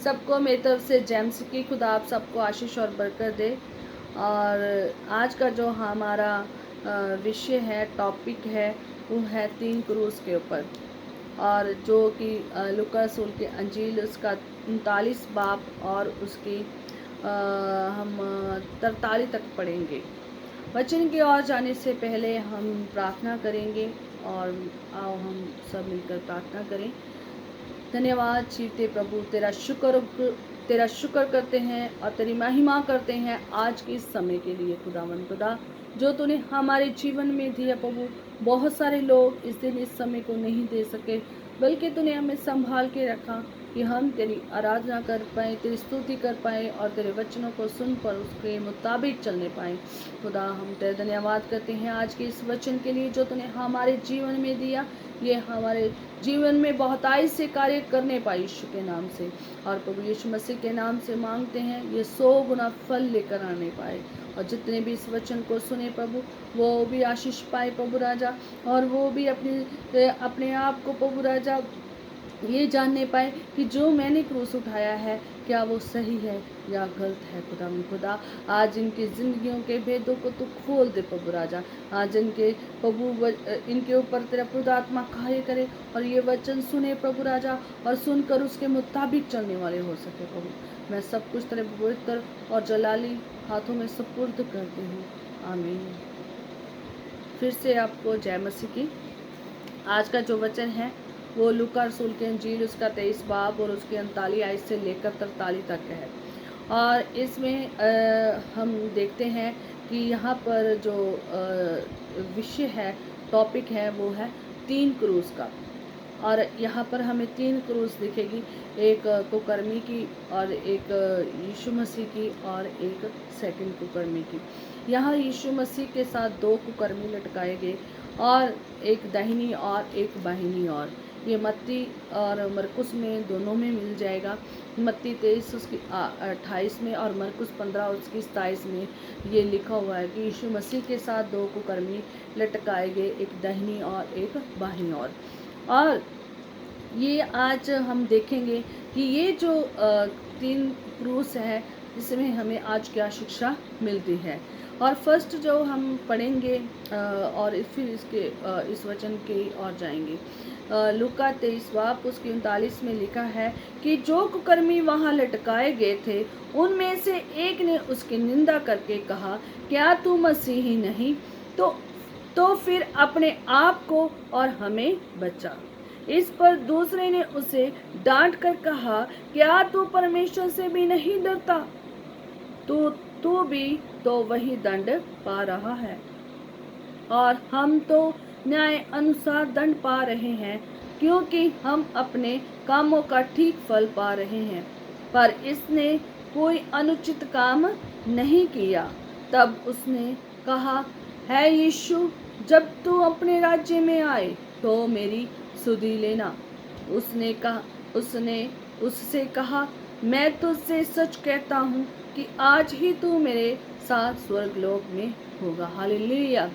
सबको मेरी तरफ से जेम्स की खुदा आप सबको आशीष और बरकत दे। और आज का जो हमारा विषय है, टॉपिक है, वो है 3 क्रूस के ऊपर, और जो कि लूका रसूल की अंजील उसका 39 बाब और उसकी हम 43 तक पढ़ेंगे। वचन की ओर जाने से पहले हम प्रार्थना करेंगे, और आओ हम सब मिलकर प्रार्थना करें। धन्यवाद जीते प्रभु, तेरा शुक्र करते हैं और तेरी महिमा करते हैं आज के इस समय के लिए खुदावन खुदा, जो तूने हमारे जीवन में दिया प्रभु। बहुत सारे लोग इस दिन इस समय को नहीं दे सके, बल्कि तूने हमें संभाल के रखा कि हम तेरी आराधना कर पाए, तेरी स्तुति कर पाए और तेरे वचनों को सुन पर उसके मुताबिक चलने पाए। खुदा हम तेरे धन्यवाद करते हैं आज के इस वचन के लिए जो तूने हमारे जीवन में दिया। ये हमारे जीवन में बहुतायत से कार्य करने पाए यीशु के नाम से, और प्रभु यीशु मसीह के नाम से मांगते हैं ये 100 गुना फल लेकर आने पाए। और जितने भी इस वचन को सुने प्रभु, वो भी आशीष पाए प्रभु राजा, और वो भी अपने आप को प्रभु राजा ये जानने पाए कि जो मैंने क्रूस उठाया है क्या वो सही है या गलत है। खुदा में खुदा, आज इनकी जिंदगियों के भेदों को तू खोल दे प्रभु राजा। आज इनके ऊपर तेरा प्रभु आत्मा कार्य करे और ये वचन सुने प्रभु राजा, और सुनकर उसके मुताबिक चलने वाले हो सके प्रभु। मैं सब कुछ तेरे पवित्र और जलाली हाथों में सुपुर्द करती हूँ, आमीन। फिर से आपको जय मसीह की। आज का जो वचन है वो लूका रसूल के अंजील उसका 23 बाब और उसकी 39 आयत से लेकर 43 तक है। और इसमें हम देखते हैं कि यहाँ पर जो विषय है, टॉपिक है, वो है 3 क्रूस का। और यहाँ पर हमें 3 क्रूस दिखेगी, एक कुकर्मी की और एक यीशु मसीह की और एक सेकंड कुकर्मी की। यहाँ यीशु मसीह के साथ 2 कुकर्मी लटकाए गए, और एक दाहिनी और एक बाहिनी। और ये मत्ती और मरकुस में दोनों में मिल जाएगा। मत्ती 23 उसकी 28 में और मरकुस 15 उसकी 27 में ये लिखा हुआ है कि यीशु मसीह के साथ 2 कुकर्मी लटकाए गए, एक दाहिनी और एक बाहिनी ओर। और ये आज हम देखेंगे कि ये जो 3 क्रूस है, इसमें हमें आज क्या शिक्षा मिलती है। और फर्स्ट जो हम पढ़ेंगे और फिर इस वचन के ओर जाएंगे। लूका 23 बाब उसकी 39 में लिखा है कि जो कुकर्मी वहाँ लटकाए गए थे उनमें से एक ने उसकी निंदा करके कहा, क्या तू मसीही नहीं तो फिर अपने आप को और हमें बचा। इस पर दूसरे ने उसे डांट कर कहा, क्या तू परमेश्वर से भी नहीं डरता? तू भी तो वही दंड पा रहा है, और हम तो न्याय अनुसार दंड पा रहे हैं, क्योंकि हम अपने कामों का ठीक फल पा रहे हैं। पर इसने कोई अनुचित काम नहीं किया। तब उसने कहा, है यीशु, जब तू अपने राज्य में आए तो मेरी सुधि लेना। उसने उससे कहा, मैं तुझसे सच कहता हूँ कि आज ही तू मेरे साथ स्वर्गलोक में होगा। हालेलुया।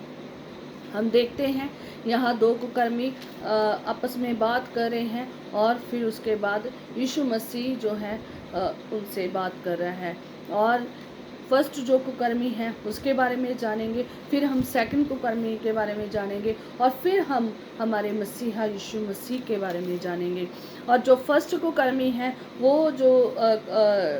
हम देखते हैं यहाँ 2 कुकर्मी आपस में बात कर रहे हैं, और फिर उसके बाद यीशु मसीह जो है उनसे बात कर रहा है। और फर्स्ट जो कुकर्मी है उसके बारे में जानेंगे, फिर हम सेकंड कुकर्मी के बारे में जानेंगे, और फिर हम हमारे मसीहा यीशु मसीह के बारे में जानेंगे। और जो फर्स्ट कुकर्मी है वो जो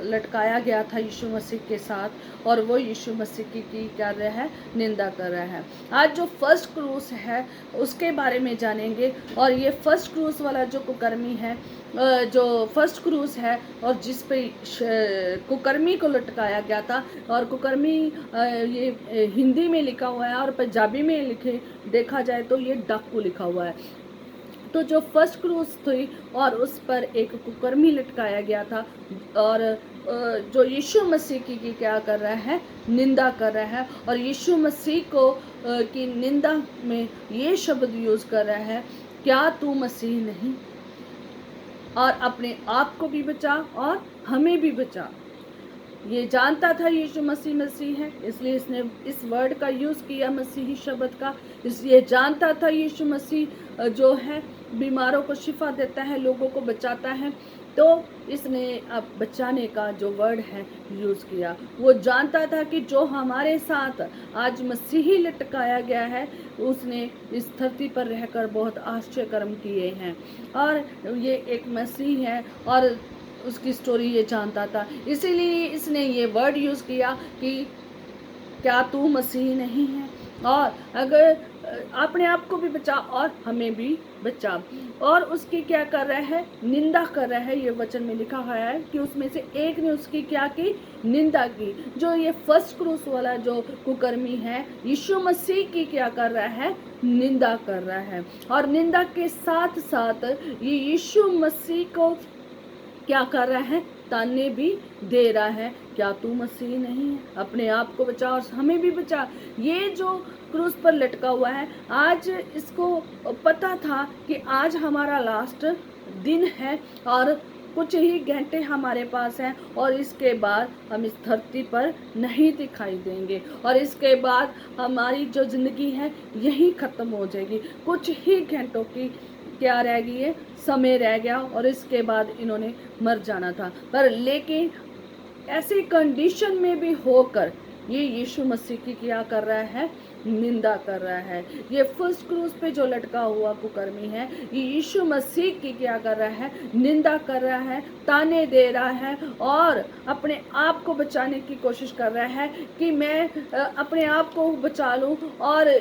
लटकाया गया था यीशु मसीह के साथ, और वो यीशु मसीह की कर रहा है, निंदा कर रहा है। आज जो फर्स्ट क्रूस है उसके बारे में जानेंगे। और ये फर्स्ट क्रूस वाला जो कुकर्मी है, जो फर्स्ट क्रूस है, और जिस पे कुकर्मी को लटकाया गया था, और कुकर्मी ये हिंदी में लिखा हुआ है, और पंजाबी में देखा जाए तो ये डाकू लिखा हुआ है। तो जो फर्स्ट क्रूस थी और उस पर एक कुकर्मी लटकाया गया था, और जो यीशु मसीह की क्या कर रहा है, निंदा कर रहा है। और यीशु मसीह को की निंदा में ये शब्द यूज कर रहा है, क्या तू मसीह नहीं, और अपने आप को भी बचा और हमें भी बचा। ये जानता था यीशु मसीह है, इसलिए इसने इस वर्ड का यूज किया, मसीही शब्द का। इसलिए जानता था यीशु मसीह जो है बीमारों को शिफा देता है, लोगों को बचाता है। तो इसने अब बचाने का जो वर्ड है यूज़ किया। वो जानता था कि जो हमारे साथ आज मसीही लटकाया गया है, उसने इस धरती पर रहकर बहुत आश्चर्य कर्म किए हैं, और ये एक मसीह है और उसकी स्टोरी ये जानता था। इसीलिए इसने ये वर्ड यूज़ किया कि क्या तू मसीह नहीं है, और अगर अपने आप को भी बचा और हमें भी बचा। और उसकी क्या कर रहा है, निंदा कर रहा है। ये वचन में लिखा हुआ है कि उसमें से एक ने उसकी क्या की, निंदा की। जो ये फर्स्ट क्रूस वाला जो कुकर्मी है, यीशु मसीह की क्या कर रहा है, निंदा कर रहा है। और निंदा के साथ साथ ये यीशु मसीह को क्या कर रहा है, ताने भी दे रहा है। क्या तू मसीह नहीं है, अपने आप को बचा और हमें भी बचा। ये जो क्रूस पर लटका हुआ है, आज इसको पता था कि आज हमारा लास्ट दिन है और कुछ ही घंटे हमारे पास हैं, और इसके बाद हम इस धरती पर नहीं दिखाई देंगे, और इसके बाद हमारी जो ज़िंदगी है यही ख़त्म हो जाएगी। कुछ ही घंटों की क्या रह गई है, समय रह गया, और इसके बाद इन्होंने मर जाना था। पर लेकिन ऐसी कंडीशन में भी होकर ये यीशु मसीह की क्या कर रहा है, निंदा कर रहा है। ये फर्स्ट क्रूस पे जो लटका हुआ कुकर्मी है, ये यीशु मसीह की क्या कर रहा है, निंदा कर रहा है, ताने दे रहा है, और अपने आप को बचाने की कोशिश कर रहा है कि मैं अपने आप को बचा लूं, और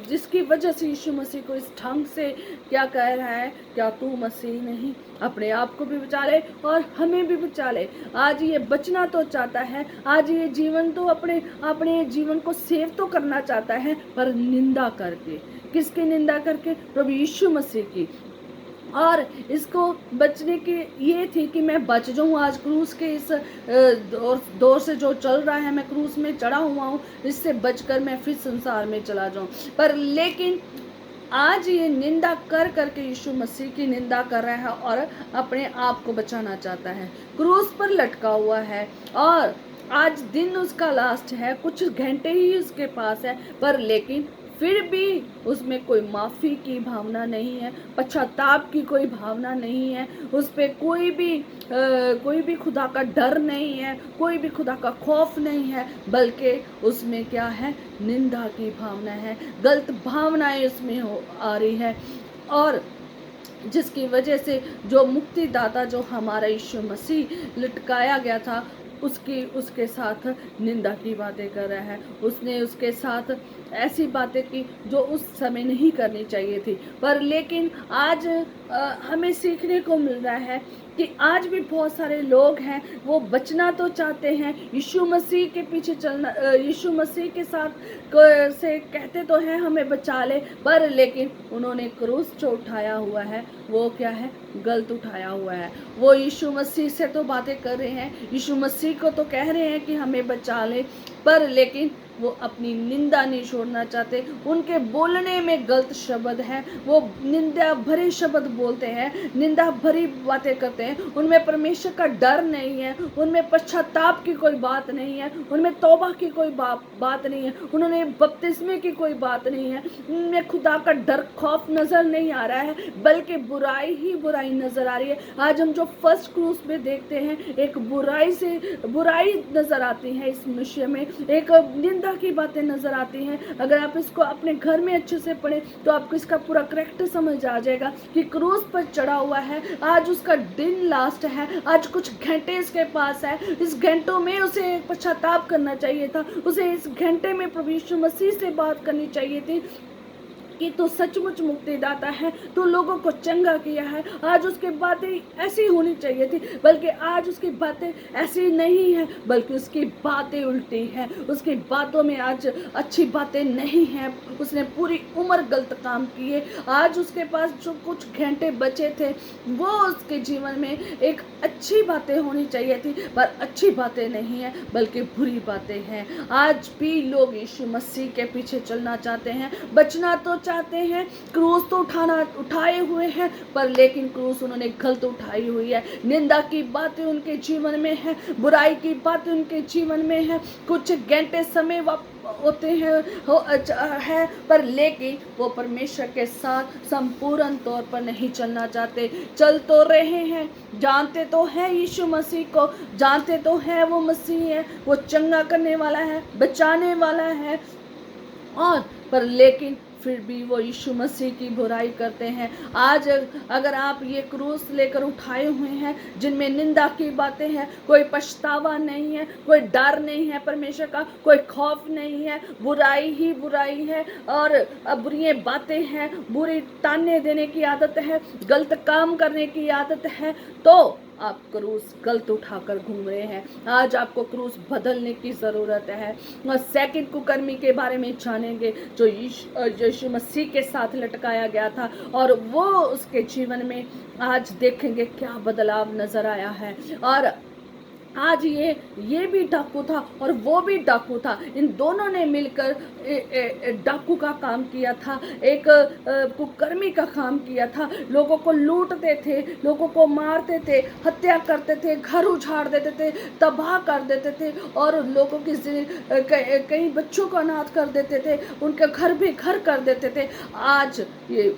जिसकी वजह से यीशु मसीह को इस ढंग से क्या कह रहा है, क्या तू मसीह नहीं, अपने आप को भी बचा ले और हमें भी बचा ले। आज ये बचना तो चाहता है, आज ये जीवन तो अपने जीवन को सेव तो करना चाहता है, पर निंदा करके। किसकी निंदा करके, प्रभु यीशु मसीह की। और इसको बचने की ये थी कि मैं बच जाऊँ आज क्रूस के इस दौर से जो चल रहा है, मैं क्रूस में चढ़ा हुआ हूँ, इससे बचकर मैं फिर संसार में चला जाऊँ। पर लेकिन आज ये निंदा कर करके यीशु मसीह की निंदा कर रहा है और अपने आप को बचाना चाहता है। क्रूस पर लटका हुआ है और आज दिन उसका लास्ट है, कुछ घंटे ही उसके पास है, पर लेकिन फिर भी उसमें कोई माफ़ी की भावना नहीं है, पश्चाताप की कोई भावना नहीं है, उस पर कोई भी खुदा का डर नहीं है, कोई भी खुदा का खौफ नहीं है, बल्कि उसमें क्या है, निंदा की भावना है, गलत भावनाएं उसमें आ रही है। और जिसकी वजह से जो मुक्तिदाता जो हमारा यीशु मसीह लटकाया गया था, उसके साथ निंदा की बातें कर रहा है। उसने उसके साथ ऐसी बातें की जो उस समय नहीं करनी चाहिए थी। पर लेकिन आज हमें सीखने को मिल रहा है कि आज भी बहुत सारे लोग हैं, वो बचना तो चाहते हैं, यीशु मसीह के पीछे चलना, यीशु मसीह के साथ से कहते तो हैं हमें बचा ले, पर लेकिन उन्होंने क्रूस जो उठाया हुआ है वो क्या है, गलत उठाया हुआ है। वो यीशु मसीह से तो बातें कर रहे हैं, यीशु मसीह को तो कह रहे हैं कि हमें बचा ले, पर लेकिन वो अपनी निंदा नहीं छोड़ना चाहते। उनके बोलने में गलत शब्द है, वो निंदा भरे शब्द बोलते हैं, निंदा भरी बातें करते हैं, उनमें परमेश्वर का डर नहीं है, उनमें पश्चाताप की कोई बात नहीं है, उनमें तौबा की कोई बात नहीं है, उन्होंने बपतिस्मे की कोई बात नहीं है, उनमें खुदा का डर खौफ नजर नहीं आ रहा है, बल्कि बुराई ही बुराई नजर आ रही है। आज हम जो फर्स्ट क्रूस में देखते हैं, एक बुराई नजर आती है इस विषय में, एक निंदा की बातें नजर आती हैं। अगर आप इसको अपने घर में अच्छे से पढ़ें तो आपको इसका पूरा करेक्ट समझ आ जाएगा कि क्रूस पर चढ़ा हुआ है, आज उसका दिन लास्ट है, आज कुछ घंटे इसके पास है, इस घंटों में उसे पश्चाताप करना चाहिए था, उसे इस घंटे में प्रभु यीशु मसीह से बात करनी चाहिए थी कि तो सचमुच मुक्तिदाता है, तो लोगों को चंगा किया है। आज उसकी बातें ऐसी होनी चाहिए थी, बल्कि आज उसकी बातें ऐसी नहीं है, बल्कि उसकी बातें उल्टी हैं। उसकी बातों में आज अच्छी बातें नहीं हैं, उसने पूरी उम्र गलत काम किए। आज उसके पास जो कुछ घंटे बचे थे, वो उसके जीवन में एक अच्छी बातें होनी चाहिए थी, पर अच्छी बातें नहीं है, बल्कि बुरी बातें हैं। आज भी लोग यीशु मसीह के पीछे चलना चाहते हैं, बचना तो चाहते हैं, क्रूस तो उठाए हुए हैं, पर लेकिन क्रूस उन्होंने गलत उठाई हुई है। निंदा की बातें उनके जीवन में है, बुराई की बातें उनके जीवन में है। कुछ घंटे समय होते हैं है, पर लेकिन वो परमेश्वर के साथ संपूर्ण तौर पर नहीं चलना चाहते। चल तो रहे हैं, जानते तो है यीशु मसीह को, जानते तो है वो मसीह है, वो चंगा करने वाला है, बचाने वाला है, और पर लेकिन फिर भी वो यीशु मसीह की बुराई करते हैं। आज अगर आप ये क्रूस लेकर उठाए हुए हैं जिनमें निंदा की बातें हैं, कोई पछतावा नहीं है, कोई डर नहीं है परमेश्वर का, कोई खौफ नहीं है, बुराई ही बुराई है और बुरी बातें हैं, बुरी ताने देने की आदत है, गलत काम करने की आदत है, तो आप क्रूस गलत उठाकर घूम रहे हैं। आज आपको क्रूस बदलने की ज़रूरत है। और सेकंड कुकर्मी के बारे में जानेंगे जो यीशु मसीह के साथ लटकाया गया था, और वो उसके जीवन में आज देखेंगे क्या बदलाव नजर आया है। और आज ये भी डाकू था और वो भी डाकू था, इन दोनों ने मिलकर डाकू का काम किया था, एक कुकर्मी का काम किया था। लोगों को लूटते थे, लोगों को मारते थे, हत्या करते थे, घर उजाड़ देते थे, तबाह कर देते थे, और लोगों की कई बच्चों को अनाथ कर देते थे, उनके घर भी घर कर देते थे। आज ये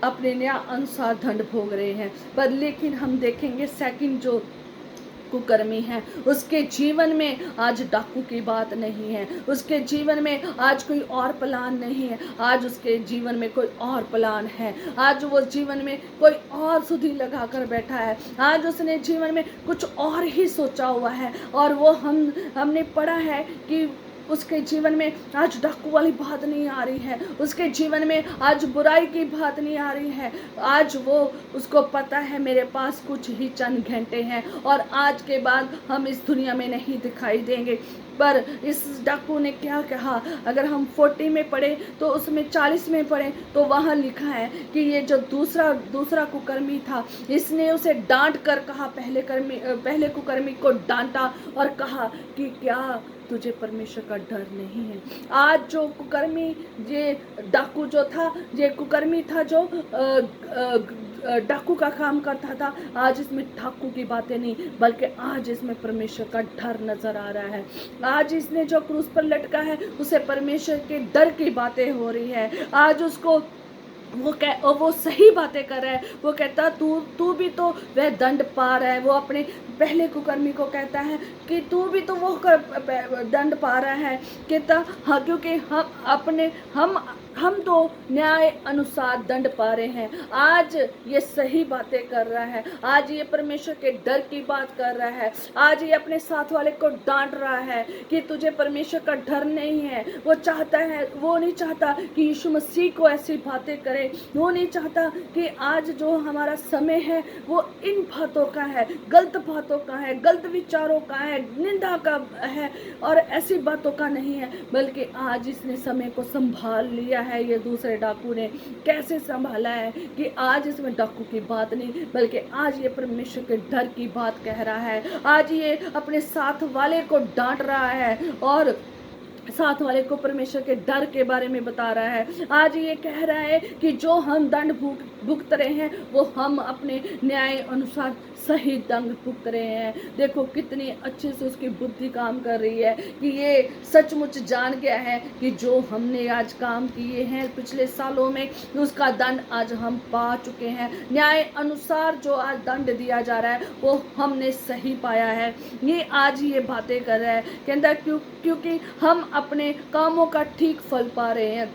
अपने न्याय अनुसार दंड भोग रहे हैं। पर लेकिन हम देखेंगे सेकंड जो कुकर्मी है, उसके जीवन में आज डाकू की बात नहीं है, उसके जीवन में आज कोई और प्लान नहीं है, आज उसके जीवन में कोई और प्लान है। आज वो जीवन में कोई और सुधि लगा कर बैठा है, आज उसने जीवन में कुछ और ही सोचा हुआ है। और वो हमने पढ़ा है कि उसके जीवन में आज डाकू वाली बात नहीं आ रही है, उसके जीवन में आज बुराई की बात नहीं आ रही है। आज वो उसको पता है मेरे पास कुछ ही चंद घंटे हैं और आज के बाद हम इस दुनिया में नहीं दिखाई देंगे। पर इस डाकू ने क्या कहा, अगर हम 40 में पढ़े तो उसमें 40 में पढ़े तो वहाँ लिखा है कि ये जो दूसरा कुकर्मी था, इसने उसे डांट कर कहा, पहले कुकर्मी को डांटा और कहा कि क्या तुझे परमेश्वर का डर नहीं है। आज जो कुकर्मी, ये डाकू जो था, ये कुकर्मी था जो डाकू का काम करता था, आज इसमें डाकू की बातें नहीं बल्कि आज इसमें परमेश्वर का डर नजर आ रहा है। आज इसने जो क्रूस पर लटका है उसे परमेश्वर के डर की बातें हो रही है। आज उसको वो सही बातें कर रहा है। वो कहता तू भी तो वह दंड पा रहा है। वो अपने पहले कुकर्मी को कहता है कि तू भी तो वो दंड पा रहा है। कहता हाँ, क्योंकि हम तो न्याय अनुसार दंड पा रहे हैं। आज ये सही बातें कर रहा है, आज ये परमेश्वर के डर की बात कर रहा है, आज ये अपने साथ वाले को डांट रहा है कि तुझे परमेश्वर का डर नहीं है। वो नहीं चाहता कि यीशु मसीह को ऐसी बातें करे। वो नहीं चाहता कि आज जो हमारा समय है वो इन बातों का है, गलत बातों का है, गलत विचारों का है, निंदा का है और ऐसी बातों का नहीं है। बल्कि आज इसने समय को संभाल लिया है। ये दूसरे डाकू ने कैसे संभाला है कि आज इसमें डाकू की बात नहीं बल्कि आज ये परमेश्वर के डर की बात कह रहा है। आज ये अपने साथ वाले को डांट रहा है और साथ वाले को परमेश्वर के डर के बारे में बता रहा है। आज ये कह रहा है कि जो हम दंड भुगत रहे हैं वो हम अपने न्याय अनुसार सही दंड भुगत रहे हैं। देखो कितनी अच्छे से उसकी बुद्धि काम कर रही है कि ये सचमुच जान गया है कि जो हमने आज काम किए हैं पिछले सालों में उसका दंड आज हम पा चुके हैं। न्याय अनुसार जो आज दंड दिया जा रहा है वो हमने सही पाया है। ये आज ये बातें कर रहा है, कहता क्योंकि हम अपने कामों का ठीक फल पा रहे हैं।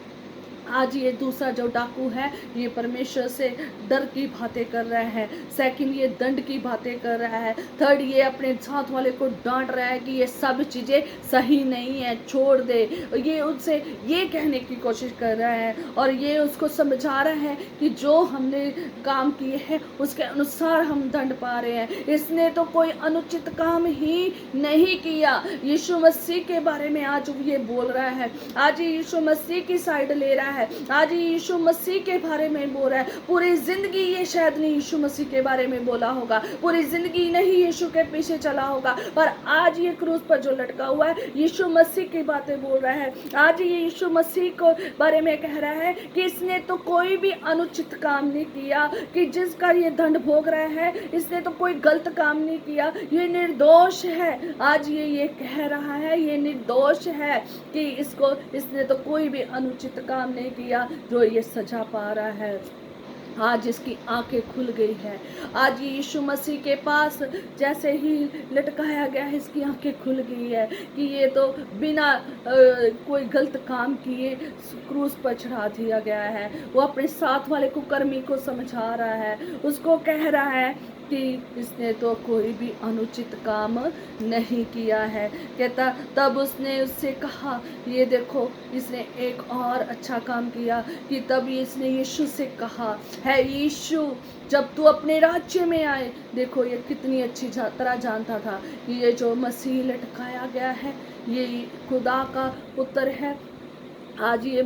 आज ये दूसरा जो डाकू है ये परमेश्वर से डर की बातें कर रहा है। सेकंड ये दंड की बातें कर रहा है। थर्ड ये अपने साथ वाले को डांट रहा है कि ये सब चीज़ें सही नहीं है, छोड़ दे। ये उससे ये कहने की कोशिश कर रहा है और ये उसको समझा रहा है कि जो हमने काम किए हैं उसके अनुसार हम दंड पा रहे हैं। इसने तो कोई अनुचित काम ही नहीं किया। यीशु मसीह के बारे में आज ये बोल रहा है, आज ये यीशु मसीह की साइड ले रहा है है। आज ये यीशु मसीह के बारे में बोल रहा है। पूरी जिंदगी ये शायद नहीं यीशु मसीह के बारे में बोला होगा, पूरी जिंदगी नहीं यीशु के पीछे चला होगा, पर आज ये क्रूस पर जो लटका हुआ है यीशु मसीह की बातें बोल रहा है। आज ये यीशु मसीह को बारे में कह रहा है कि इसने तो कोई भी अनुचित काम नहीं किया, कि जिसका ये दंड भोग रहा है इसने तो कोई गलत काम नहीं किया, ये निर्दोष है। आज ये कह रहा है ये निर्दोष है कि इसने तो कोई भी अनुचित काम नहीं किया जो ये सजा पा रहा है। आज इसकी आंखें खुल गई है। आज ये यीशु मसीह के पास जैसे ही लटकाया गया है इसकी आंखें खुल गई है कि ये तो बिना कोई गलत काम किए क्रूस पर चढ़ा दिया गया है। वो अपने साथ वाले कुकर्मी को समझा रहा है, उसको कह रहा है कि इसने तो कोई भी अनुचित काम नहीं किया है। कहता तब उसने उससे कहा, ये देखो इसने एक और अच्छा काम किया कि तब इसने यीशु से कहा, है यीशु जब तू अपने राज्य में आए। देखो ये कितनी अच्छी तरह जानता था कि ये जो मसीह लटकाया गया है ये खुदा का पुत्र है। आज ये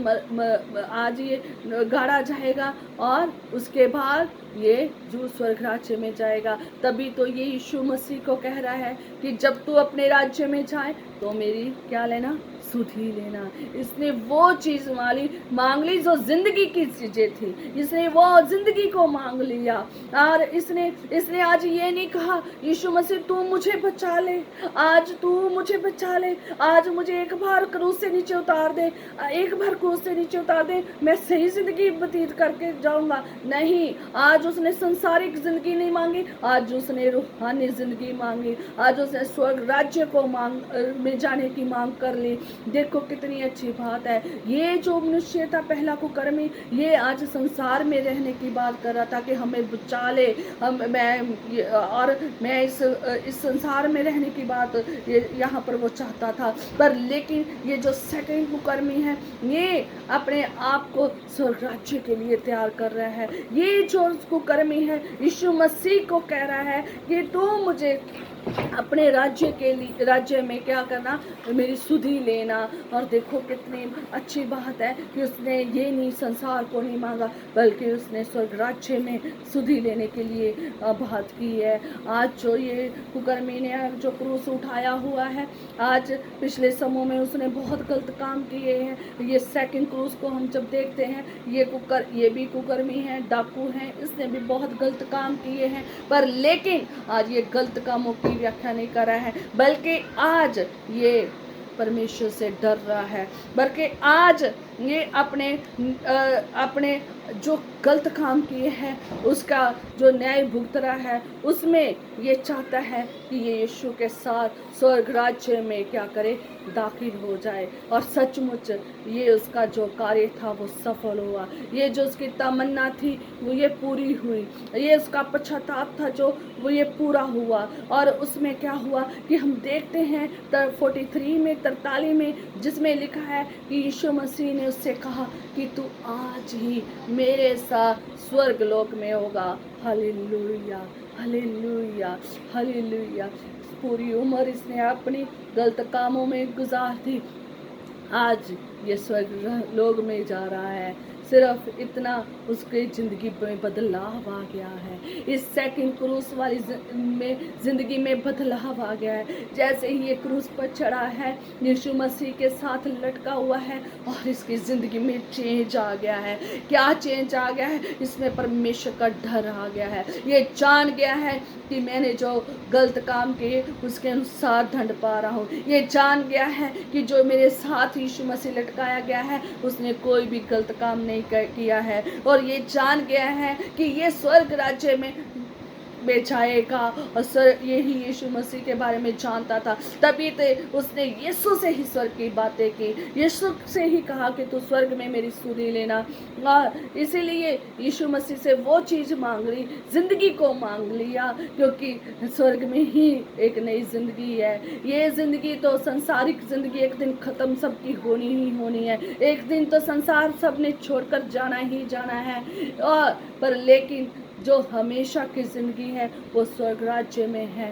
गाड़ा जाएगा और उसके बाद ये जो स्वर्ग राज्य में जाएगा। तभी तो ये यीशु मसीह को कह रहा है कि जब तू अपने राज्य में जाए तो मेरी क्या लेना, सुध ही लेना। इसने वो चीज मांग ली जो जिंदगी की चीजें थी, इसने वो जिंदगी को मांग लिया। और इसने आज ये नहीं कहा यीशु मसीह तू मुझे बचा ले, आज तू मुझे बचा ले, आज मुझे एक बार क्रूस से नीचे उतार दे, एक बार क्रूस से नीचे उतार दे, मैं सही जिंदगी व्यतीत करके जाऊंगा। नहीं, आज उसने संसारिक जिंदगी नहीं मांगी, आज उसने रूहानी जिंदगी मांगी, आज उसने स्वर्ग राज्य को में जाने की मांग कर ली। देखो कितनी अच्छी बात है। ये जो मनुष्य था पहला कुकर्मी, ये आज संसार में रहने की बात कर रहा था कि हमें बचा ले, मैं इस संसार में रहने की बात यहाँ पर वो चाहता था। पर लेकिन ये जो सेकंड कुकर्मी है ये अपने आप को स्वर्ग राज्य के लिए तैयार कर रहा है। ये जो कुकर्मी है यीशु मसीह को कह रहा है कि तू मुझे अपने राज्य में क्या करना, मेरी सुधि लेना। और देखो कितनी अच्छी बात है कि उसने ये नहीं संसार को नहीं मांगा, बल्कि उसने स्वर्ग राज्य में सुधि लेने के लिए बात की है। आज जो ये कुकर्मी ने जो क्रूस उठाया हुआ है, आज पिछले समूह में उसने बहुत गलत काम किए हैं। ये सेकंड क्रूस को हम जब देखते हैं, ये भी कुकर्मी है, डाकू है, इसने भी बहुत गलत काम किए हैं। पर लेकिन आज ये गलत कामों की व्याख्या नहीं कर रहा है, बल्कि आज ये परमेश्वर से डर रहा है, बल्कि आज ये अपने जो गलत काम किए हैं उसका जो न्याय भुगत रहा है, उसमें ये चाहता है कि ये यीशु के साथ स्वर्ग राज्य में क्या करे, दाखिल हो जाए। और सचमुच ये उसका जो कार्य था वो सफल हुआ। ये जो उसकी तमन्ना थी वो ये पूरी हुई। ये उसका पश्चाताप था जो वो ये पूरा हुआ। और उसमें क्या हुआ कि हम देखते हैं 43 में जिसमें लिखा है कि यीशु मसीह ने उससे कहा कि तू आज ही मेरे साथ स्वर्ग लोक में होगा। Hallelujah, hallelujah, hallelujah. पूरी उम्र इसने अपनी गलत कामों में गुजार दी, आज ये स्वर्ग लोक में जा रहा है। सिर्फ इतना उसकी ज़िंदगी में बदलाव आ गया है। इस सेकंड क्रूस वाली ज़िंदगी में बदलाव आ गया है। जैसे ही ये क्रूस पर चढ़ा है, यीशु मसीह के साथ लटका हुआ है और इसकी ज़िंदगी में चेंज आ गया है। क्या चेंज आ गया है? इसमें परमेश्वर का डर आ गया है। ये जान गया है कि मैंने जो गलत काम किए उसके अनुसार दंड पा रहा हूँ। ये जान गया है कि जो मेरे साथ यीशु मसीह लटकाया गया है उसने कोई भी गलत काम नहीं किया है। और ये जान गया है कि ये स्वर्ग राज्य में जाएगा। और यही यीशु मसीह के बारे में जानता था, तभी तो उसने यीशु से ही स्वर्ग की बातें की, यीशु से ही कहा कि तू स्वर्ग में मेरी सुधि लेना। और इसीलिए यीशु मसीह से वो चीज़ मांग ली, जिंदगी को मांग लिया, क्योंकि स्वर्ग में ही एक नई जिंदगी है। ये जिंदगी तो संसारिक जिंदगी एक दिन ख़त्म सबकी होनी ही होनी है। एक दिन तो संसार सबने छोड़कर जाना ही जाना है। और पर लेकिन जो हमेशा की जिंदगी है वो स्वर्ग राज्य में है।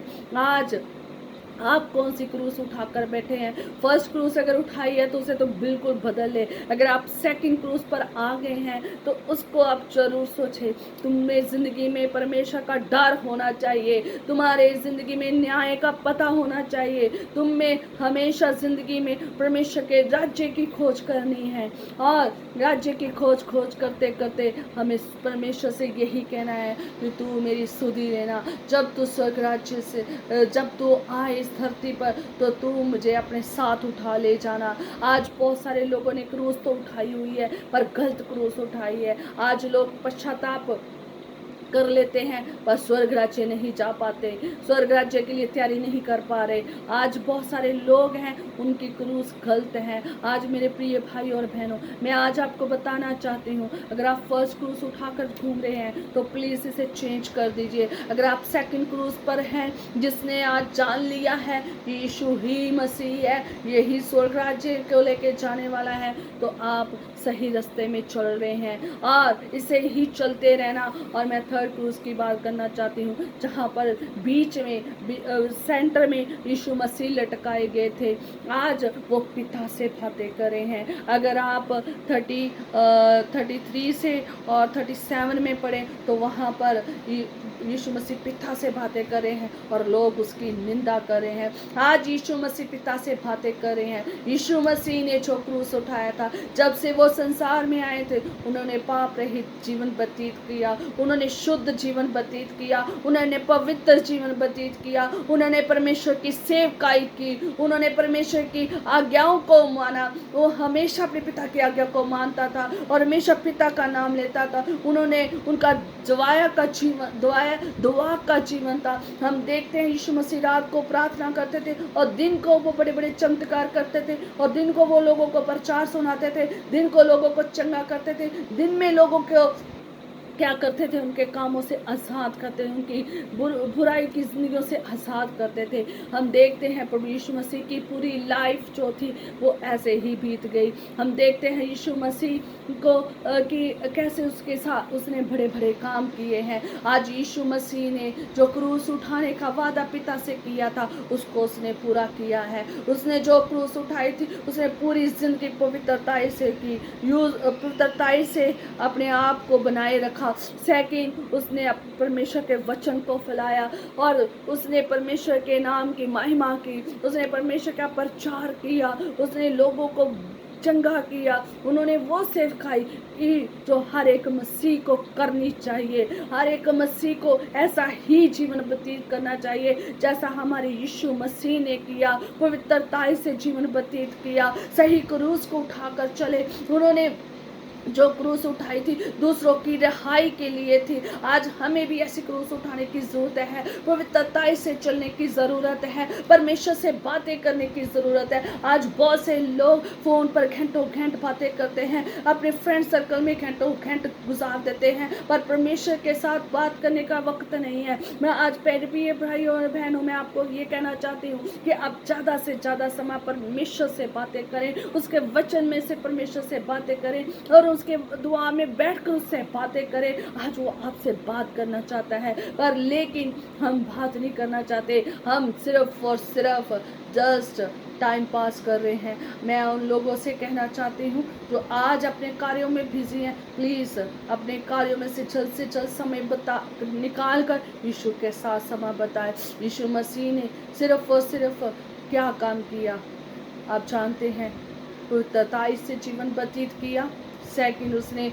आप कौन सी क्रूस उठाकर बैठे हैं? फर्स्ट क्रूस अगर उठाई है तो उसे तो बिल्कुल बदल ले। अगर आप सेकंड क्रूस पर आ गए हैं तो उसको आप जरूर सोचें। तुम्हें जिंदगी में परमेश्वर का डर होना चाहिए, तुम्हारे जिंदगी में न्याय का पता होना चाहिए, तुम्हें हमेशा जिंदगी में परमेश्वर के राज्य की खोज करनी है। और राज्य की खोज करते करते हमें परमेश्वर से यही कहना है कि तू मेरी सुधि लेना। जब तू स्वर्ग राज्य से जब तू आए इस धरती पर तो तू मुझे अपने साथ उठा ले जाना। आज बहुत सारे लोगों ने क्रूस तो उठाई हुई है पर गलत क्रूस उठाई है। आज लोग पश्चाताप कर लेते हैं पर स्वर्ग राज्य नहीं जा पाते, स्वर्ग राज्य के लिए तैयारी नहीं कर पा रहे। आज बहुत सारे लोग हैं उनकी क्रूस गलत है। आज मेरे प्रिय भाई और बहनों, मैं आज आपको बताना चाहती हूँ, अगर आप फर्स्ट क्रूस उठाकर घूम रहे हैं तो प्लीज इसे चेंज कर दीजिए। अगर आप सेकंड क्रूस पर हैं, जिसने आज जान लिया है कि यीशु ही मसीह है, यही स्वर्ग राज्य को लेके जाने वाला है, तो आप सही रास्ते में चल रहे हैं और इसे ही चलते रहना। और मैं थर्ड क्रूस की बात करना चाहती हूँ, जहाँ पर बीच में सेंटर में यीशु मसीह लटकाए गए थे। आज वो पिता से बातें कर रहे हैं। अगर आप 33 से और 37 में पढ़ें तो वहाँ पर यीशु मसीह पिता से बातें कर रहे हैं और लोग उसकी निंदा कर रहे हैं। आज यीशु मसीह पिता से बातें कर रहे हैं। यीशु मसीह ने जो क्रूस उठाया था, जब से वो संसार में आए थे, उन्होंने पाप रहित जीवन व्यतीत किया, उन्होंने शुद्ध जीवन व्यतीत किया, उन्होंने पवित्र जीवन व्यतीत किया, उन्होंने परमेश्वर की सेवकाई की, उन्होंने परमेश्वर की आज्ञाओं को माना। वो हमेशा अपने पिता की आज्ञा को मानता था और हमेशा पिता का नाम लेता था। उन्होंने उनका दुआ का जीवन था। हम देखते हैं यीशु मसीह रात को प्रार्थना करते थे और दिन को वो बड़े बड़े चमत्कार करते थे और दिन को वो लोगों को प्रचार सुनाते थे, दिन को लोगों को चंगा करते थे, दिन में लोगों को क्या करते थे, उनके कामों से आज़ाद करते थे, उनकी बुराई की जिंदगियों से आज़ाद करते थे। हम देखते हैं प्रभु यीशु मसीह की पूरी लाइफ जो थी वो ऐसे ही बीत गई। हम देखते हैं यीशु मसीह को कि कैसे उसके साथ उसने बड़े बड़े काम किए हैं। आज यीशु मसीह ने जो क्रूस उठाने का वादा पिता से किया था उसको उसने पूरा किया है। उसने जो क्रूस उठाई थी उसने पूरी जिंदगी पवित्रताई से की, पवित्रताई से अपने आप को बनाए रखा। सेकंड, उसने परमेश्वर के वचन को फैलाया और उसने परमेश्वर के नाम की महिमा की, उसने परमेश्वर का प्रचार किया, उसने लोगों को चंगा किया। उन्होंने वो सेवकाई की जो हर एक मसीह को करनी चाहिए। हर एक मसीह को ऐसा ही जीवन व्यतीत करना चाहिए जैसा हमारे यीशु मसीह ने किया, पवित्रता से जीवन व्यतीत किया, सही क्रूस को उठाकर चले। उन्होंने जो क्रूस उठाई थी दूसरों की रिहाई के लिए थी। आज हमें भी ऐसी क्रूस उठाने की जरूरत है, पवित्रता से चलने की जरूरत है, परमेश्वर से बातें करने की जरूरत है। आज बहुत से लोग फोन पर घंटों घंटे बातें करते हैं, अपने फ्रेंड सर्कल में घंटों घंटे गुजार देते हैं, पर परमेश्वर के साथ बात करने का वक्त नहीं है। मैं आज प्रिय भाई और बहनों में आपको ये कहना चाहती हूँ कि आप ज्यादा से ज्यादा समय परमेश्वर से बातें करें, उसके वचन में से परमेश्वर से बातें करें और उसके दुआ में बैठकर उससे बातें करें। आज वो आपसे बात करना चाहता है पर लेकिन हम बात नहीं करना चाहते, हम सिर्फ और सिर्फ जस्ट टाइम पास कर रहे हैं। मैं उन लोगों से कहना चाहती हूँ जो आज अपने कार्यों में बिजी हैं, प्लीज अपने कार्यों में से जल्द समय निकाल कर यीशु के साथ समय बताएं। यीशु मसीह ने सिर्फ और सिर्फ क्या काम किया आप जानते हैं, पवित्रता से जीवन व्यतीत किया। सेकंड, उसने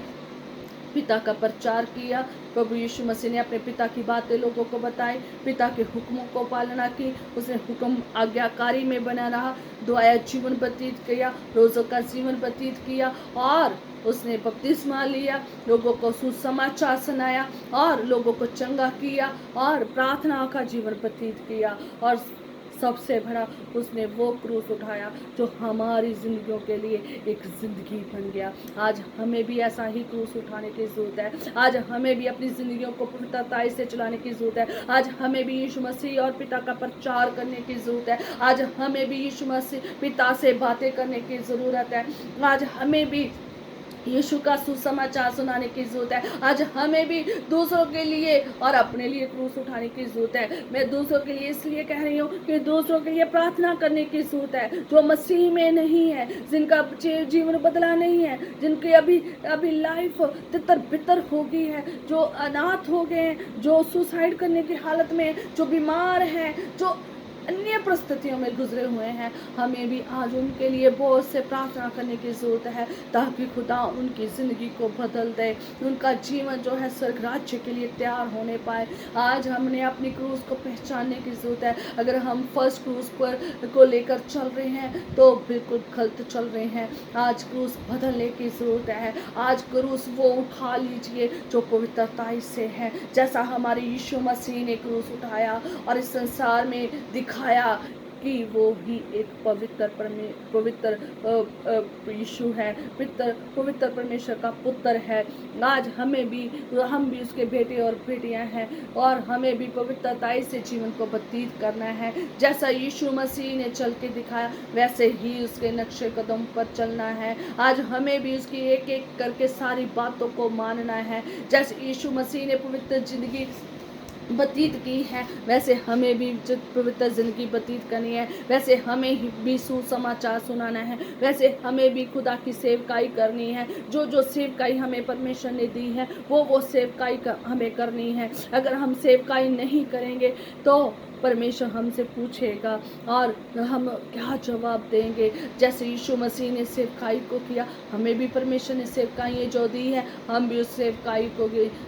पिता का प्रचार किया। प्रभु यीशु मसीह ने अपने पिता की बातें लोगों को बताई, पिता के हुक्मों को पालना की, उसने हुक्म आज्ञाकारी में बना रहा, दुआया जीवन व्यतीत किया, रोज़ों का जीवन व्यतीत किया और उसने बपतिस्मा लिया, लोगों को सुसमाचार सुनाया और लोगों को चंगा किया और प्रार्थना का जीवन व्यतीत किया और सबसे बड़ा उसने वो क्रूस उठाया जो हमारी जिंदगियों के लिए एक जिंदगी बन गया। आज हमें भी ऐसा ही क्रूस उठाने की जरूरत है। आज हमें भी अपनी जिंदगियों को पवित्रता से चलाने की जरूरत है। आज हमें भी यीशु मसीह और पिता का प्रचार करने की जरूरत है। आज हमें भी यीशु मसीह पिता से बातें करने की जरूरत है। आज हमें भी यीशु का सुसमाचार सुनाने की ज़रूरत है। आज हमें भी दूसरों के लिए और अपने लिए क्रूस उठाने की ज़रूरत है। मैं दूसरों के लिए इसलिए कह रही हूँ कि दूसरों के लिए प्रार्थना करने की ज़रूरत है, जो मसीह में नहीं है, जिनका जीवन बदला नहीं है, जिनकी अभी अभी लाइफ तितर बितर हो गई है, जो अनाथ हो गए हैं, जो सुसाइड करने की हालत में, जो बीमार हैं, जो अन्य परिस्थितियों में गुजरे हुए हैं। हमें भी आज उनके लिए बहुत से प्रार्थना करने की ज़रूरत है, ताकि खुदा उनकी ज़िंदगी को बदल दे, उनका जीवन जो है स्वर्ग राज्य के लिए तैयार होने पाए। आज हमने अपनी क्रूस को पहचानने की ज़रूरत है। अगर हम फर्स्ट क्रूस पर को लेकर चल रहे हैं तो बिल्कुल गलत चल रहे हैं। आज क्रूस बदलने की ज़रूरत है। आज क्रूस वो उठा लीजिए जो पवित्रता से है, जैसा हमारे यीशु मसीह ने क्रूस उठाया और इस संसार में दिखाया कि वो ही एक पवित्र यीशु है, पवित्र परमेश्वर का पुत्र है। आज हम भी उसके बेटे और बेटियां हैं, और हमें भी पवित्रता से जीवन को व्यतीत करना है। जैसा यीशु मसीह ने चल के दिखाया, वैसे ही उसके नक्शे कदम पर चलना है। आज हमें भी उसकी एक एक करके सारी बातों को मानना है। जैसे यीशु मसीह ने पवित्र जिंदगी व्यतीत की है, वैसे हमें भी पवित्र जिंदगी व्यतीत करनी है। वैसे हमें भी सुसमाचार सुनाना है। वैसे हमें भी खुदा की सेवकाई करनी है। जो सेवकाई हमें परमेश्वर ने दी है, वो सेवकाई हमें करनी है। अगर हम सेवकाई नहीं करेंगे तो परमेश्वर हमसे पूछेगा और हम क्या जवाब देंगे। जैसे यीशु मसीह ने सेवकाई को किया, हमें भी परमेश्वर ने सेवकाई जो दी है, हम भी उस सेवकाई को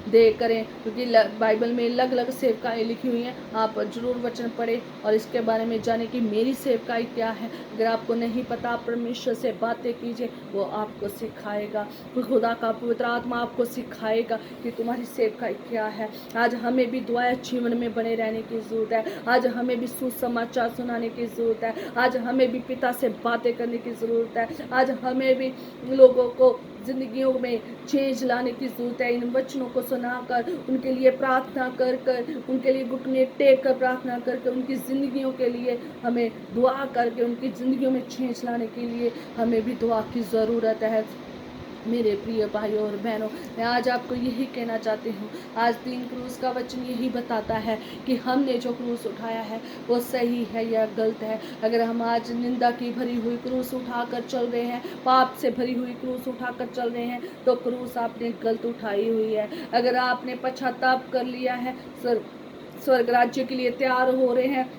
दे करें, क्योंकि बाइबल में अलग अलग सेवकाई लिखी हुई हैं। आप जरूर वचन पढ़ें और इसके बारे में जानें कि मेरी सेवकाई क्या है। अगर आपको नहीं पता, आप परमेश्वर से बातें कीजिए, वो आपको सिखाएगा। खुदा का पवित्र आत्मा आपको सिखाएगा कि तुम्हारी सेवकाई क्या है। आज हमें भी दुआएं जीवन में बने रहने की जरूरत है। आज हमें भी सुसमाचार सुनाने की ज़रूरत है। आज हमें भी पिता से बातें करने की ज़रूरत है। आज हमें भी लोगों को जिंदगियों में चेंज लाने की ज़रूरत है। इन वचनों को सुनाकर, उनके लिए प्रार्थना कर कर, उनके लिए घुटने टेक कर प्रार्थना करके, उनकी ज़िंदगियों के लिए हमें दुआ करके, उनकी ज़िंदगियों में चेंज लाने के लिए हमें भी दुआ की ज़रूरत है। मेरे प्रिय भाइयों और बहनों, मैं आज आपको यही कहना चाहती हूँ, आज 3 क्रूस का वचन यही बताता है कि हमने जो क्रूस उठाया है वो सही है या गलत है। अगर हम आज निंदा की भरी हुई क्रूस उठाकर चल रहे हैं, पाप से भरी हुई क्रूस उठाकर चल रहे हैं, तो क्रूस आपने गलत उठाई हुई है। अगर आपने पश्चाताप कर लिया है, स्वर्ग राज्य के लिए तैयार हो रहे हैं,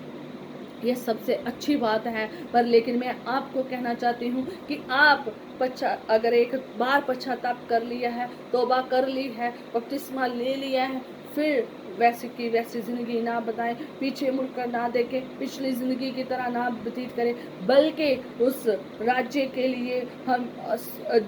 ये सबसे अच्छी बात है। पर लेकिन मैं आपको कहना चाहती हूँ कि आप अगर एक बार पश्चाताप कर लिया है, तौबा कर ली है, बपतिस्मा ले लिया है, फिर वैसी की वैसी ज़िंदगी ना बताएं, पीछे मुड़कर ना देखें, पिछली ज़िंदगी की तरह ना व्यतीत करें, बल्कि उस राज्य के लिए हम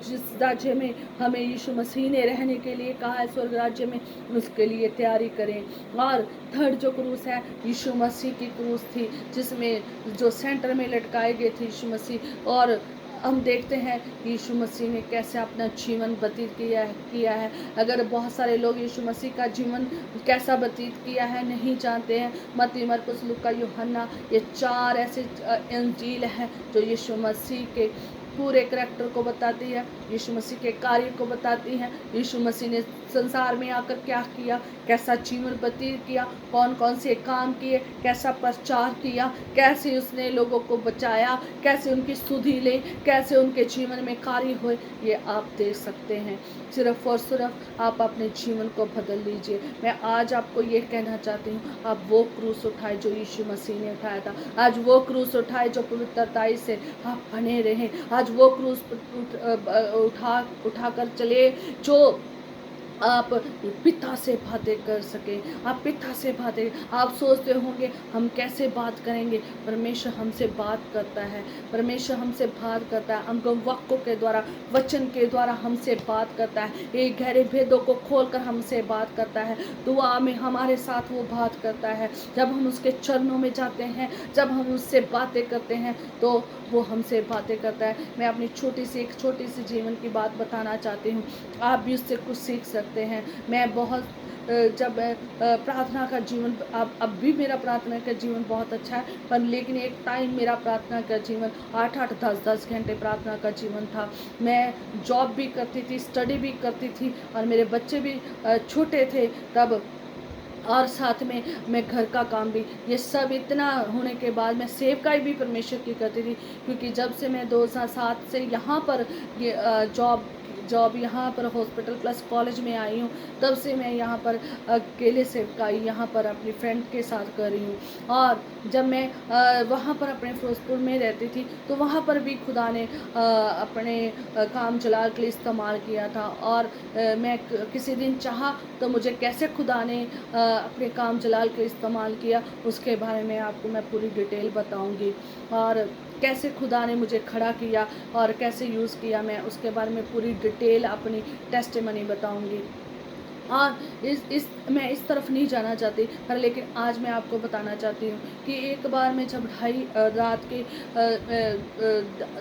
जिस राज्य में हमें यीशु मसीह ने रहने के लिए कहा है, स्वर्ग राज्य में, उसके लिए तैयारी करें। और थर्ड जो क्रूस है, यीशु मसीह की क्रूस थी, जिसमें जो सेंटर में लटकाए गए थे यीशु मसीह। और हम देखते हैं कि यीशु मसीह ने कैसे अपना जीवन व्यतीत किया है। अगर बहुत सारे लोग यीशु मसीह का जीवन कैसा व्यतीत किया है नहीं जानते हैं, मत्ती, मरकुस, लूका, यूहन्ना, ये 4 ऐसे इंजील हैं जो यीशु मसीह के पूरे करैक्टर को बताती है, यीशु मसीह के कार्य को बताती हैं। यीशु मसीह ने संसार में आकर क्या किया, कैसा जीवन व्यतीत किया, कौन कौन से काम किए, कैसा प्रचार किया, कैसे उसने लोगों को बचाया, कैसे उनकी सुधि ले, कैसे उनके जीवन में कार्य हुए, ये आप देख सकते हैं। सिर्फ और सिर्फ आप अपने जीवन को बदल लीजिए। मैं आज आपको ये कहना चाहती हूँ, आप वो क्रूस उठाए जो यीशु मसीह ने उठाया था। आज वो क्रूस उठाए जो पवित्रता से आप बने रहें। आज वो क्रूस उठाकर चले जो आप पिता से बातें कर सकें। आप पिता से बातें, आप सोचते होंगे हम कैसे बात करेंगे, परमेश्वर हमसे बात करता है। परमेश्वर हमसे बात करता है, हमको वाक्यों के द्वारा, वचन के द्वारा हमसे बात करता है। ये गहरे भेदों को खोलकर हमसे बात करता है। दुआ में हमारे साथ वो बात करता है। जब हम उसके चरणों में जाते हैं, जब हम उससे बातें करते हैं, तो वो हमसे बातें करता है। मैं अपनी एक छोटी सी जीवन की बात बताना चाहती हूँ, आप भी उससे कुछ सीख सकते हैं। मैं बहुत जब प्रार्थना का जीवन अब भी मेरा प्रार्थना का जीवन बहुत अच्छा है, पर लेकिन एक टाइम मेरा प्रार्थना का जीवन 8-8 10-10 घंटे प्रार्थना का जीवन था। मैं जॉब भी करती थी, स्टडी भी करती थी, और मेरे बच्चे भी छोटे थे तब, और साथ में मैं घर का काम भी, ये सब इतना होने के बाद मैं सेवकाई भी परमेश्वर की करती थी। क्योंकि जब से मैं 2007 से यहाँ पर ये जॉब यहाँ पर हॉस्पिटल प्लस कॉलेज में आई हूँ, तब से मैं यहाँ पर अकेले सेवकाई यहाँ पर अपनी फ्रेंड के साथ कर रही हूँ। और जब मैं वहाँ पर अपने फिरोजपुर में रहती थी, तो वहाँ पर भी खुदा ने अपने काम जलाल के लिए इस्तेमाल किया था। और मैं किसी दिन चाहा तो मुझे कैसे खुदा ने अपने काम जलाल के इस्तेमाल किया, उसके बारे में आपको मैं पूरी डिटेल बताऊंगी। और कैसे खुदा ने मुझे खड़ा किया और कैसे यूज़ किया, मैं उसके बारे में पूरी डिटेल अपनी टेस्टिमनी बताऊंगी। और मैं इस तरफ नहीं जाना चाहती, पर लेकिन आज मैं आपको बताना चाहती हूँ कि एक बार मैं जब रात के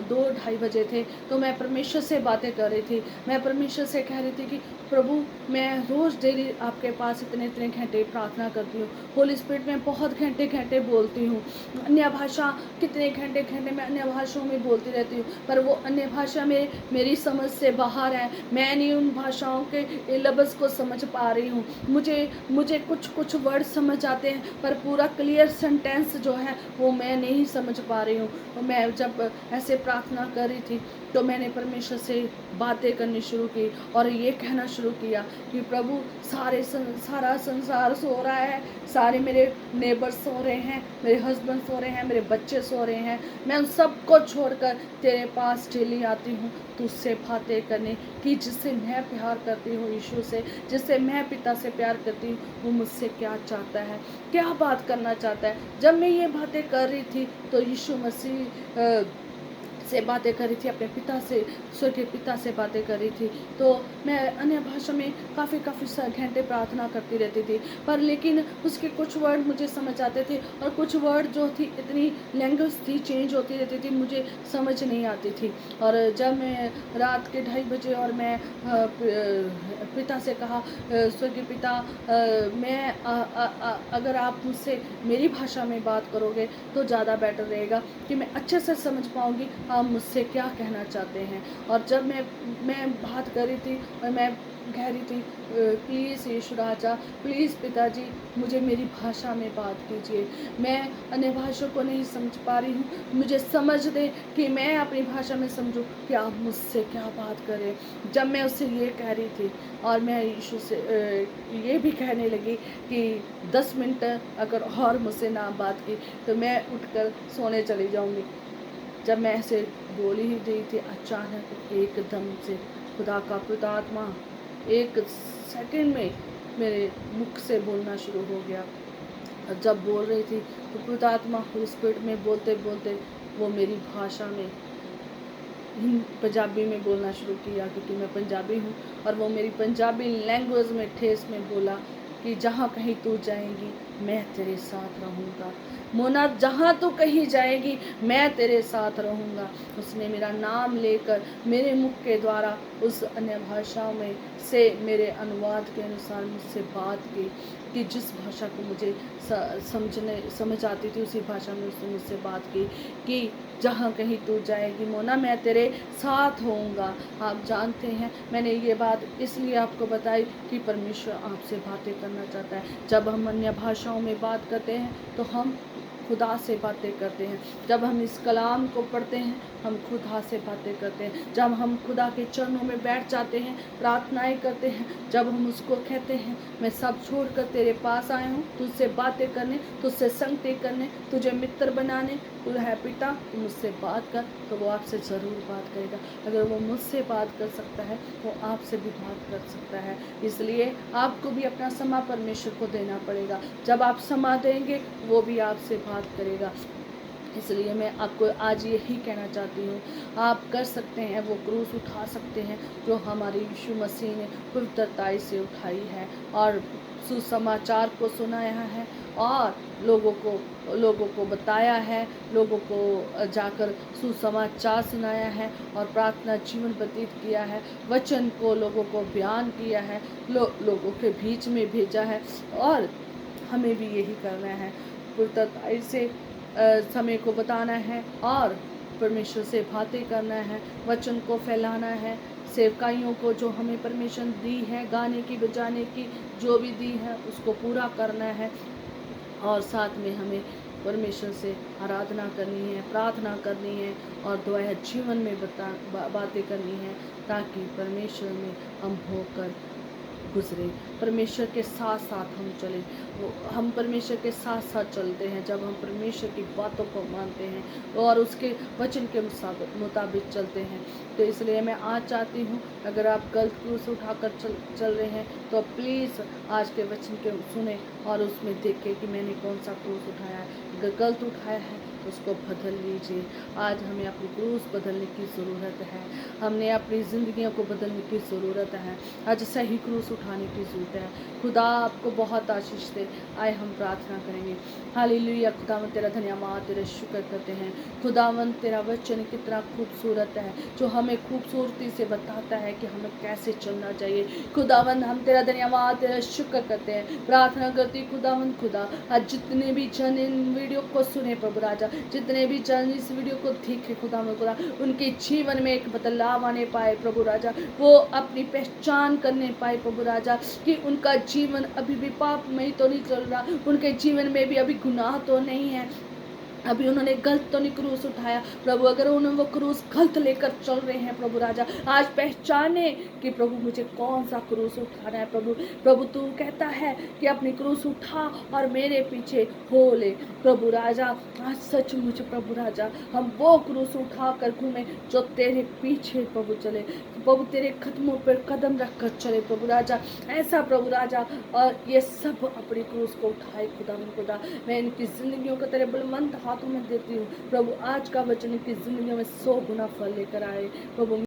2-2:30 बजे थे, तो मैं परमेश्वर से बातें कर रही थी। मैं परमेश्वर से कह रही थी कि प्रभु, मैं रोज़ डेली आपके पास इतने इतने घंटे प्रार्थना करती हूँ, होली स्पिरिट में बहुत घंटे घंटे बोलती हूँ, अन्य भाषा कितने घंटे घंटे मैं अन्य भाषाओं में बोलती रहती हूँ, पर वो अन्य भाषा में मेरी समझ से बाहर है। मैं नहीं उन भाषाओं के लफ्ज़ को समझ पा रही हूँ। मुझे कुछ वर्ड समझ आते हैं, पर पूरा क्लियर सेंटेंस जो है वो मैं नहीं समझ पा रही हूँ। मैं जब ऐसे प्रार्थना कर रही थी, तो मैंने परमेश्वर से बातें करनी शुरू की और ये कहना शुरू किया कि प्रभु, सारा संसार सो रहा है, सारे मेरे नेबर्स सो रहे हैं, मेरे हस्बैंड सो रहे हैं, मेरे बच्चे सो रहे हैं, मैं उन सबको छोड़कर तेरे पास डेली आती हूँ तुझसे बातें करने कि जिससे मैं प्यार करती हूँ, यीशु से, जिससे मैं पिता से प्यार करती हूँ, वो मुझसे क्या चाहता है, क्या बात करना चाहता है। जब मैं ये बातें कर रही थी, तो यीशु मसीह से बातें कर रही थी, अपने पिता से, स्वर्गीय पिता से बातें कर रही थी। तो मैं अन्य भाषा में काफ़ी घंटे प्रार्थना करती रहती थी, पर लेकिन उसके कुछ वर्ड मुझे समझ आते थे, और कुछ वर्ड जो थी, इतनी लैंग्वेज थी चेंज होती रहती थी, मुझे समझ नहीं आती थी। और जब मैं रात के 2:30 बजे और मैं पिता से कहा, स्वर्गीय पिता, मैं अगर आप मुझसे मेरी भाषा में बात करोगे तो ज़्यादा बेटर रहेगा, कि मैं अच्छे से समझ पाऊँगी आप मुझसे क्या कहना चाहते हैं। और जब मैं बात कर रही थी और मैं कह रही थी, प्लीज़ यीशु राजा, प्लीज़ पिताजी, मुझे मेरी भाषा में बात कीजिए, मैं अन्य भाषा को नहीं समझ पा रही हूँ, मुझे समझ दे कि मैं अपनी भाषा में समझूँ कि आप मुझसे क्या बात करें। जब मैं उससे ये कह रही थी, और मैं यीशु से ये भी कहने लगी कि 10 मिनट अगर और मुझसे ना बात की तो मैं उठकर सोने चली जाऊँगी। जब मैं ऐसे बोल ही रही थी, अचानक एकदम से खुदा का पवित्र आत्मा एक सेकंड में मेरे मुख से बोलना शुरू हो गया। और जब बोल रही थी, तो पवित्र आत्मा होली स्पिरिट में बोलते बोलते वो मेरी भाषा में पंजाबी में बोलना शुरू किया, क्योंकि मैं पंजाबी हूँ। और वो मेरी पंजाबी लैंग्वेज में ठेस में बोला कि जहाँ कहीं तू जाएगी मैं तेरे साथ रहूँगा, मोना, जहाँ तू कहीं जाएगी मैं तेरे साथ रहूँगा। उसने मेरा नाम लेकर मेरे मुख के द्वारा उस अन्य भाषाओं में से मेरे अनुवाद के अनुसार मुझसे बात की, कि जिस भाषा को मुझे समझ आती थी, उसी भाषा में उसने मुझसे बात की कि जहाँ कहीं तू जाएगी मोना, मैं तेरे साथ होऊंगा। आप जानते हैं, मैंने ये बात इसलिए आपको बताई कि परमेश्वर आपसे बातें करना चाहता है। जब हम अन्य भाषाओं में बात करते हैं, तो हम खुदा से बातें करते हैं। जब हम इस कलाम को पढ़ते हैं, हम खुदा से बातें करते हैं। जब हम खुदा के चरणों में बैठ जाते हैं, प्रार्थनाएं करते हैं, जब हम उसको कहते हैं, मैं सब छोड़कर तेरे पास आया हूँ तुझसे बातें करने, तुझसे संगति करने, तुझे मित्र बनाने, तू है पिता, तू मुझसे बात कर, तो वो आपसे ज़रूर बात करेगा। अगर वो मुझसे बात कर सकता है, वो आपसे भी बात कर सकता है। इसलिए आपको भी अपना समय परमेश्वर को देना पड़ेगा। जब आप समय देंगे, वो भी आपसे बात करेगा। इसलिए मैं आपको आज यही कहना चाहती हूँ, आप कर सकते हैं, वो क्रूस उठा सकते हैं जो हमारे यीशु मसीह ने पवित्रताई से उठाई है और सुसमाचार को सुनाया है और लोगों को बताया है, लोगों को जाकर सुसमाचार सुनाया है और प्रार्थना जीवन व्यतीत किया है, वचन को लोगों को बयान किया है, लोगों के बीच में भेजा है और हमें भी यही करना है, पवित्रताई से समय को बताना है और परमेश्वर से बातें करना है, वचन को फैलाना है, सेवकाइयों को जो हमें परमिशन दी है गाने की बजाने की जो भी दी है उसको पूरा करना है और साथ में हमें परमेश्वर से आराधना करनी है, प्रार्थना करनी है और दुआ जीवन में बातें करनी है ताकि परमेश्वर में हम होकर गुजरे, परमेश्वर के साथ साथ हम चलें। हम परमेश्वर के साथ साथ चलते हैं जब हम परमेश्वर की बातों को मानते हैं और उसके वचन के मुताबिक चलते हैं। तो इसलिए मैं आज चाहती हूँ, अगर आप गलत क्रूस उठाकर चल रहे हैं तो प्लीज़ आज के वचन के सुने और उसमें देखें कि मैंने कौन सा क्रूस उठाया है। अगर गलत उठाया है तो उसको बदल लीजिए। आज हमें अपनी क्रूस बदलने की ज़रूरत है, हमने अपनी ज़िंदगियों को बदलने की ज़रूरत है, आज सही क्रूस उठाने की ज़रूरत है। खुदा आपको बहुत आशीष दे। आए हम प्रार्थना करेंगे। हालेलुया। खुदावन तेरा धन्यवाद, तेरा शुक्र करते हैं। खुदावन तेरा वचन कितना खूबसूरत है जो हमें खूबसूरती से बताता है कि हमें कैसे चलना चाहिए। खुदावन हम तेरा धन्यवाद, तेरा शुक्र करते हैं। प्रार्थना करती खुदावन खुदा, आज जितने भी जन इन वीडियो को सुने प्रभु राजा, जितने भी जन इस वीडियो को देखे खुदावन खुदा, उनके जीवन में एक बदलाव आने पाए प्रभु राजा, वो अपनी पहचान करने पाए प्रभु राजा कि उनका जीवन अभी भी पाप में तो नहीं चल रहा, उनके जीवन में भी अभी गुनाह तो नहीं है, अभी उन्होंने गलत तो नहीं क्रूस उठाया प्रभु। अगर उन्होंने वो क्रूस गलत लेकर चल रहे हैं प्रभु राजा, आज पहचाने कि प्रभु मुझे कौन सा क्रूस उठाना है। प्रभु तू कहता है कि अपनी क्रूस उठा और मेरे पीछे हो ले प्रभु राजा। आज सचमुच प्रभु राजा हम वो क्रूस उठा कर घूमे जो तेरे पीछे प्रभु चले, प्रभु तेरे कदमों पर कदम रख कर चले प्रभु राजा, ऐसा प्रभु राजा। और ये सब अपनी क्रूस को उठाए खुदा। मैं इनकी जिंदगियों को तेरे बलवंत हाथों में देती हूँ प्रभु। आज का वचन की जिंदगी में 100 गुना फल लेकर आए प्रभु।